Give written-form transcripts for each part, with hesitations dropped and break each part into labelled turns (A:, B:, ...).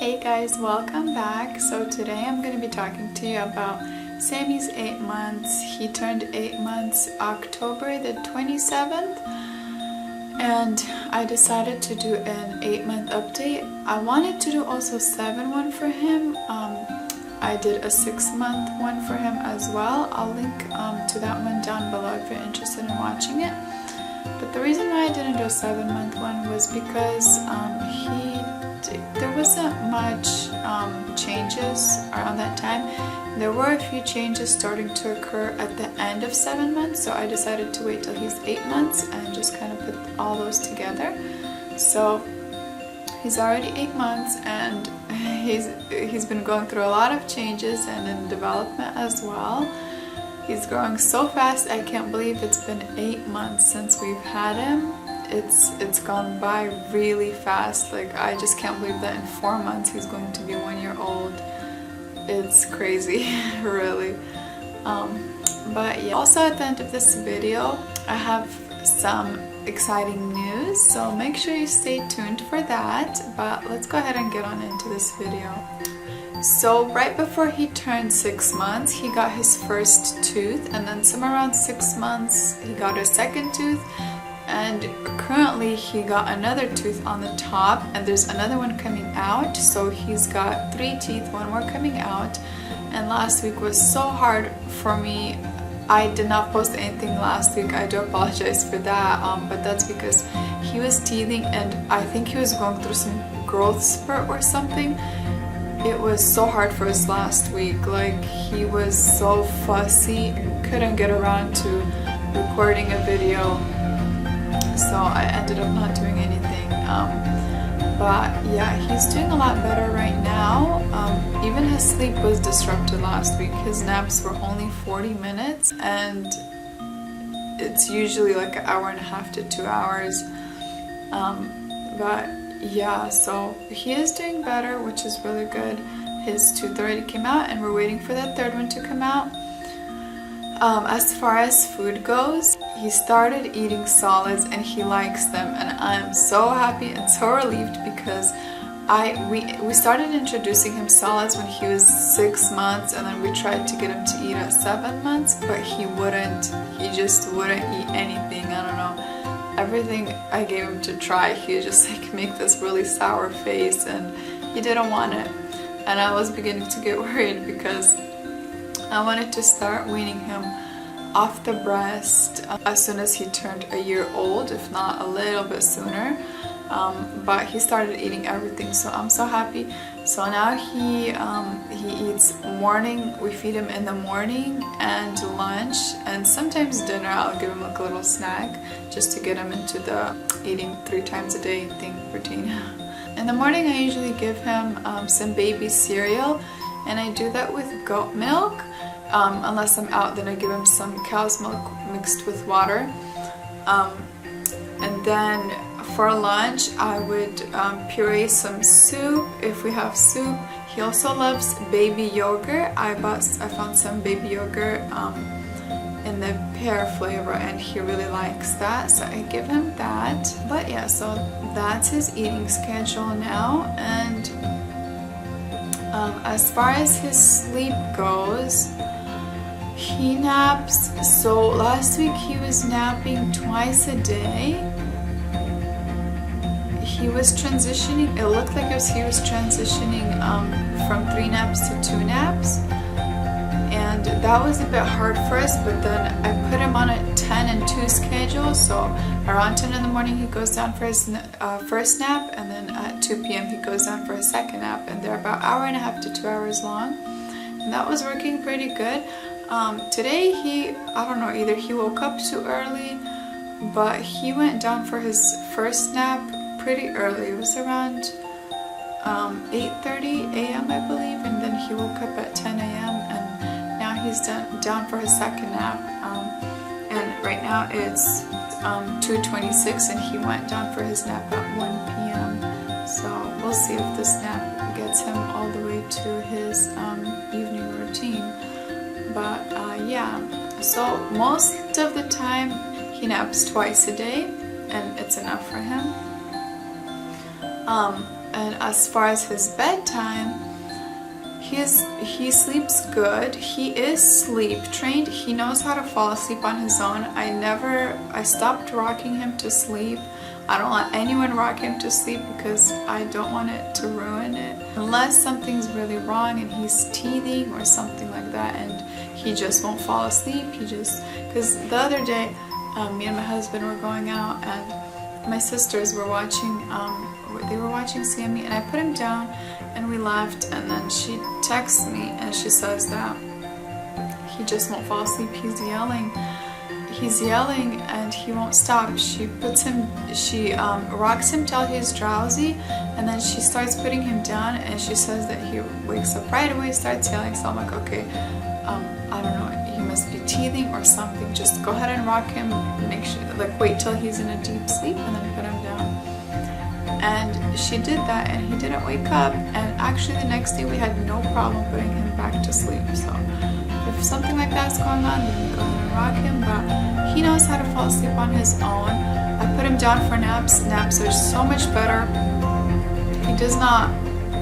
A: Hey guys, welcome back. So today I'm going to be talking to you about Sammy's 8 months. He turned 8 months October the 27th, and I decided to do an 8-month update. I wanted to do also 7 one for him. I did a 6-month one for him as well. I'll link to that one down below if you're interested in watching it. But the reason why I didn't do a 7-month one was because there wasn't much changes around that time. There were a few changes starting to occur at the end of 7 months, so I decided to wait till he's 8 months and just kind of put all those together. So he's already 8 months, and he's been going through a lot of changes and in development as well. He's growing so fast. I can't believe it's been 8 months since we've had him. It's gone by really fast. Like, I just can't believe that in 4 months he's going to be 1 year old. It's crazy, really. But yeah. Also, at the end of this video, I have some exciting news, so make sure you stay tuned for that. But let's go ahead and get on into this video. So right before he turned 6 months, he got his first tooth, and then somewhere around 6 months he got a second tooth, and currently he got another tooth on the top, and there's another one coming out. So he's got 3 teeth, 1 more coming out. And last week was so hard for me. I did not post anything last week. I do apologize for that, but that's because he was teething, and I think he was going through some growth spurt or something. It was so hard for us last week. Like, he was so fussy, couldn't get around to recording a video, so I ended up not doing anything. But yeah, he's doing a lot better right now. Even his sleep was disrupted last week. His naps were only 40 minutes, and it's usually like an hour and a half to 2 hours. But yeah, so he is doing better, which is really good. His tooth already came out, and we're waiting for that third one to come out. As far as food goes, he started eating solids and he likes them, and I'm so happy and so relieved because we started introducing him solids when he was 6 months, and then we tried to get him to eat at 7 months, but he just wouldn't eat anything. I don't know. Everything I gave him to try, he would just like make this really sour face, and he didn't want it. And I was beginning to get worried because I wanted to start weaning him off the breast as soon as he turned a year old, if not a little bit sooner. But he started eating everything, so I'm so happy. So now he eats morning. We feed him in the morning and lunch, and sometimes dinner. I'll give him like a little snack just to get him into the eating 3 times a day thing routine. In the morning, I usually give him some baby cereal, and I do that with goat milk. Unless I'm out, then I give him some cow's milk mixed with water. And then for lunch, I would puree some soup if we have soup. He also loves baby yogurt. I found some baby yogurt in the pear flavor, and he really likes that, so I give him that. But yeah, so that's his eating schedule now. And as far as his sleep goes, he naps. So last week he was napping twice a day. He was transitioning, it looked like he was transitioning from 3 naps to 2 naps. And that was a bit hard for us, but then I put him on a 10 and 2 schedule. So around 10 in the morning he goes down for his first nap, and then at 2 p.m. he goes down for his second nap, and they're about 1.5 to 2 hours long. And that was working pretty good. Today I don't know, either he woke up too early, but he went down for his first nap pretty early. It was around 8:30 a.m. I believe, and then he woke up at 10 a.m. and now he's down for his second nap. And right now it's 2:26, and he went down for his nap at 1 p.m. So we'll see if this nap gets him all the way to his evening routine. But yeah, so most of the time he naps twice a day, and it's enough for him. And as far as his bedtime, he sleeps good. He is sleep trained. He knows how to fall asleep on his own. I stopped rocking him to sleep. I don't let anyone rock him to sleep because I don't want it to ruin it. Unless something's really wrong and he's teething or something like that and he just won't fall asleep. Because the other day, me and my husband were going out and my sisters were watching, they were watching Sammy, and I put him down and we left, and then she texts me and she says that he just won't fall asleep. He's yelling and he won't stop. She rocks him till he's drowsy, and then she starts putting him down and she says that he wakes up right away, starts yelling. So I'm like, okay, I don't know, he must be teething or something. Just go ahead and rock him, make sure, like, wait till he's in a deep sleep and then put him down. And she did that and he didn't wake up, and actually the next day we had no problem putting him back to sleep. So if something like that's going on, then we go ahead and rock him, but he knows how to fall asleep on his own. I put him down for naps. Naps are so much better. He does not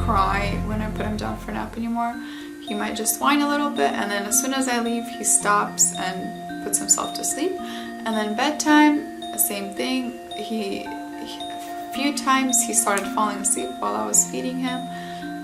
A: cry when I put him down for a nap anymore. He might just whine a little bit, and then as soon as I leave, he stops and puts himself to sleep. And then bedtime, same thing. A few times he started falling asleep while I was feeding him.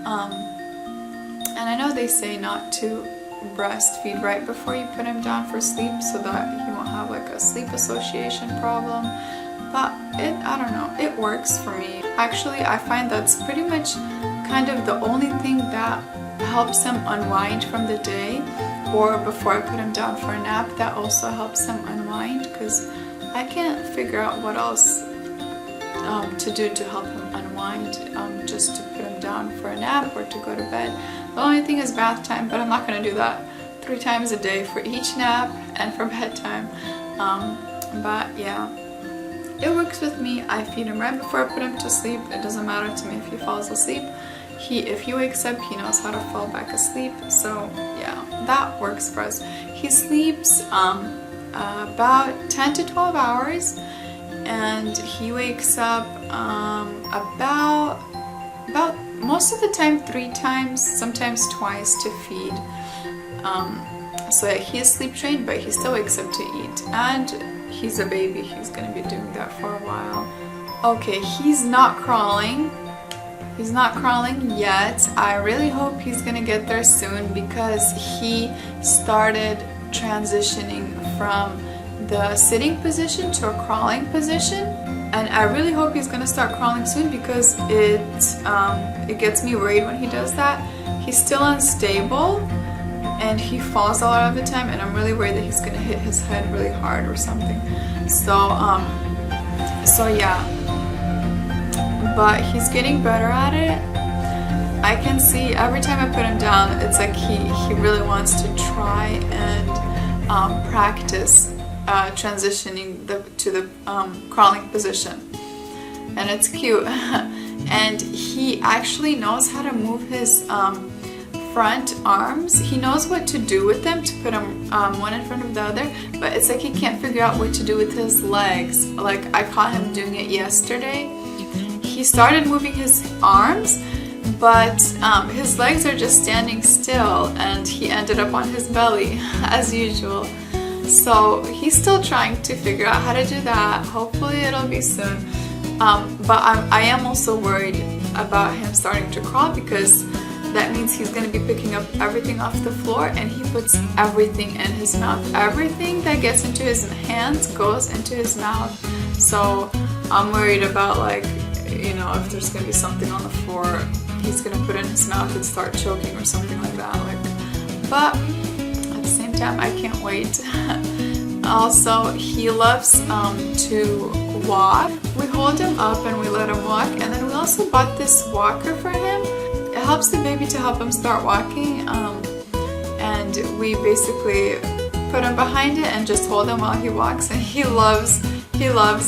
A: And I know they say not to breastfeed right before you put him down for sleep so that he won't have like a sleep association problem, but I don't know, it works for me. Actually, I find that's pretty much kind of the only thing that helps him unwind from the day, or before I put him down for a nap, that also helps him unwind, because I can't figure out what else to do to help him unwind, just to put him down for a nap or to go to bed. The only thing is bath time, but I'm not going to do that 3 times a day for each nap and for bedtime. But yeah, it works with me. I feed him right before I put him to sleep. It doesn't matter to me if he falls asleep. If he wakes up, he knows how to fall back asleep. So yeah, that works for us. He sleeps about 10 to 12 hours, and he wakes up about most of the time 3 times, sometimes twice to feed. So he is sleep trained, but he still wakes up to eat. And he's a baby, he's gonna be doing that for a while. Okay, he's not crawling. He's not crawling yet. I really hope he's gonna get there soon, because he started transitioning from the sitting position to a crawling position, and I really hope he's gonna start crawling soon, because it gets me worried when he does that. He's still unstable and he falls a lot of the time, and I'm really worried that he's gonna hit his head really hard or something. So yeah, but he's getting better at it. I can see every time I put him down, it's like he really wants to try and practice transitioning to the crawling position, and it's cute. And he actually knows how to move his front arms. He knows what to do with them, to put them one in front of the other, but it's like he can't figure out what to do with his legs. Like, I caught him doing it yesterday. He started moving his arms, but his legs are just standing still, and he ended up on his belly as usual. So he's still trying to figure out how to do that. Hopefully it'll be soon. But I am also worried about him starting to crawl, because that means he's going to be picking up everything off the floor, and he puts everything in his mouth. Everything that gets into his hands goes into his mouth. So I'm worried about, like, you know, if there's going to be something on the floor, he's going to put it in his mouth and start choking or something like that. But at the same time, I can't wait. Also, he loves to walk. We hold him up and we let him walk, and then we also bought this walker for him. It helps the baby to help him start walking, and we basically put him behind it and just hold him while he walks, and he loves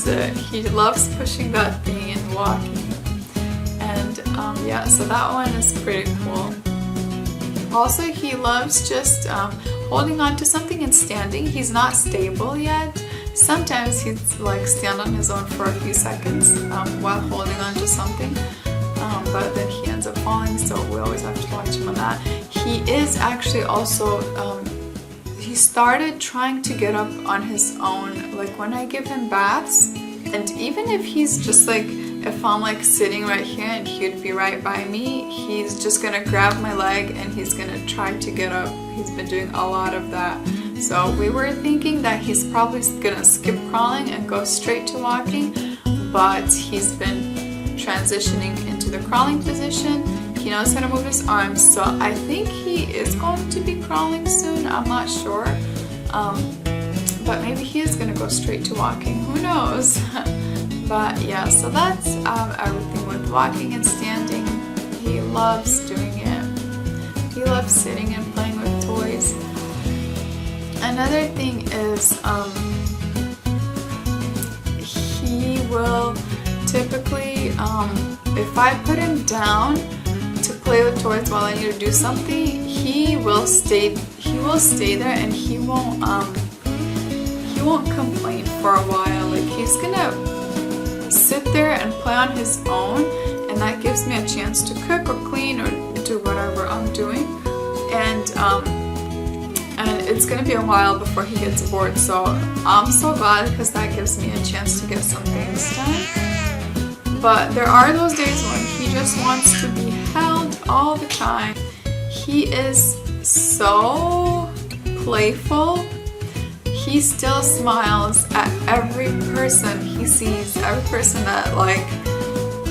A: it. He loves pushing that thing and walking. And yeah, so that one is pretty cool. Also, he loves just holding on to something and standing. He's not stable yet. Sometimes he's like stand on his own for a few seconds while holding on to something. but then he ends up falling, so we always have to watch him on that. He is actually also, he started trying to get up on his own, like when I give him baths, and even if he's just like, if I'm like sitting right here and he'd be right by me, he's just gonna grab my leg and he's gonna try to get up. He's been doing a lot of that. So we were thinking that he's probably gonna skip crawling and go straight to walking, but he's been transitioning into the crawling position. He knows how to move his arms, so I think he is going to be crawling soon. I'm not sure, but maybe he is gonna go straight to walking. Who knows? But yeah, so that's everything with walking and standing. He loves doing it. He loves sitting and playing with toys. Another thing is he will typically, if I put him down to play with toys while I need to do something, he will stay there, and he won't complain for a while. Like, he's gonna sit there and play on his own, and that gives me a chance to cook or clean or do whatever I'm doing, and it's gonna be a while before he gets bored. So I'm so glad, because that gives me a chance to get some things done. But there are those days when he just wants to be held all the time. He is so playful. He still smiles at every person he sees, every person that like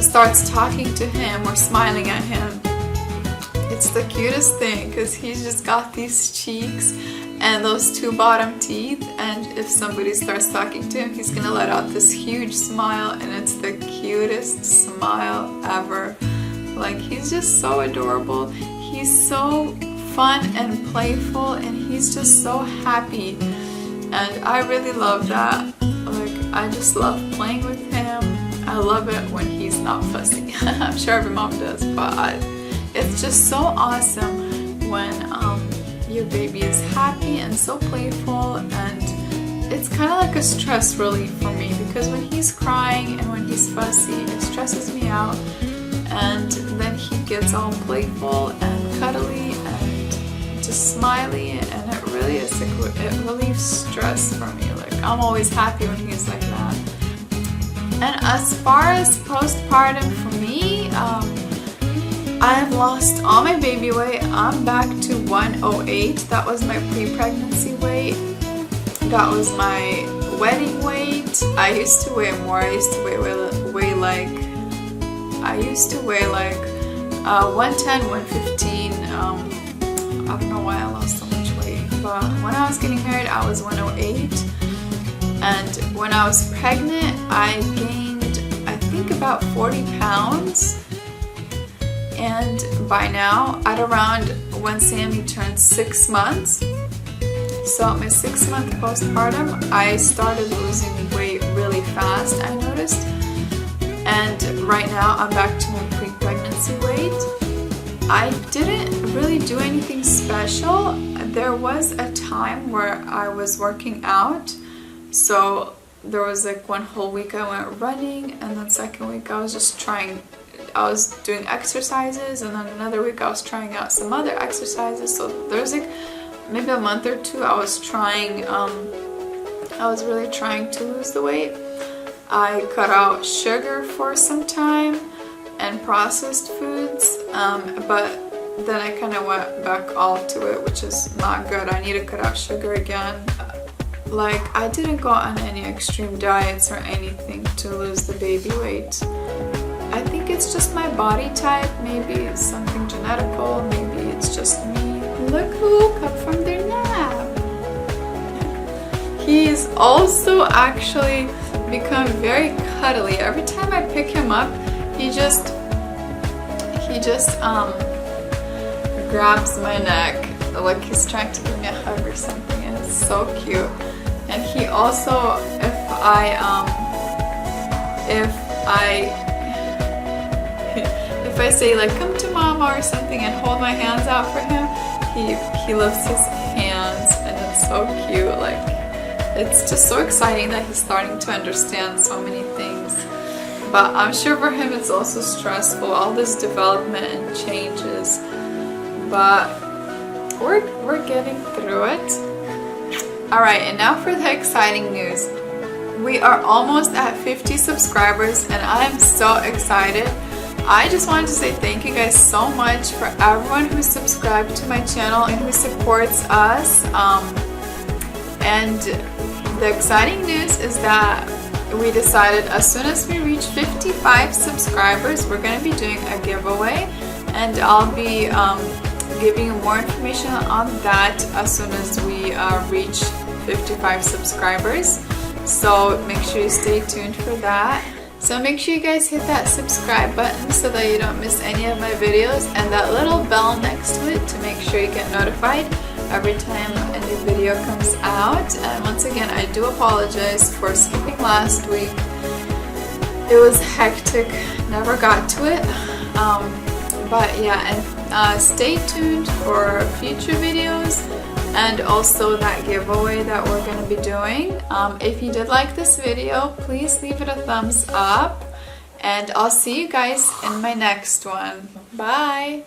A: starts talking to him or smiling at him. It's the cutest thing, because he's just got these cheeks and those two bottom teeth, and if somebody starts talking to him, he's gonna let out this huge smile, and it's the cutest smile ever. Like, he's just so adorable. He's so fun and playful, and he's just so happy. And I really love that. Like, I just love playing with him. I love it when he's not fussy. I'm sure every mom does, but it's just so awesome when your baby is happy and so playful, and it's kind of like a stress relief for me, because when he's crying and when he's fussy, it stresses me out, and then he gets all playful and cuddly and just smiley, and it really is like, it relieves stress for me. Like, I'm always happy when he's like that. And as far as postpartum for me, I've lost all my baby weight. I'm back to 108. That was my pre-pregnancy weight. That was my wedding weight. I used to weigh more. I used to weigh like 110, 115. I don't know why I lost so much weight, but when I was getting married, I was 108, and when I was pregnant, I gained, I think, about 40 pounds, and by now, at around when Sammy turned 6 months, so at my 6-month postpartum, I started losing weight really fast, I noticed, and right now, I'm back to my pre-pregnancy weight. I didn't really do anything special. There was a time where I was working out, so there was like one whole week I went running, and then second week I was just doing exercises, and then another week I was trying out some other exercises. So there's like maybe a month or two I was really trying to lose the weight. I cut out sugar for some time and processed foods, but then I kind of went back all to it, which is not good. I need to cut out sugar again. Like, I didn't go on any extreme diets or anything to lose the baby weight. I think it's just my body type. Maybe it's something genetical, maybe it's just me. Look who woke up from their nap. He's also actually become very cuddly. Every time I pick him up, he just grabs my neck like he's trying to give me a hug or something, and it's so cute. And he also, if I say like come to mama or something and hold my hands out for him, he lifts his hands, and it's so cute. Like, it's just so exciting that he's starting to understand so many things. but I'm sure for him it's also stressful, all this development and changes, but we're getting through it. Alright, and now for the exciting news. We are almost at 50 subscribers and I am so excited. I just wanted to say thank you guys so much for everyone who subscribed to my channel and who supports us. And the exciting news is that we decided as soon as we reach 55 subscribers, we're going to be doing a giveaway, and I'll be giving you more information on that as soon as we reach 55 subscribers. So make sure you stay tuned for that. So make sure you guys hit that subscribe button so that you don't miss any of my videos, and that little bell next to it to make sure you get notified every time a new video comes out. And once again, I do apologize for skipping last week. It was hectic, never got to it. But yeah, and stay tuned for future videos and also that giveaway that we're going to be doing. If you did like this video, please leave it a thumbs up, and I'll see you guys in my next one. Bye!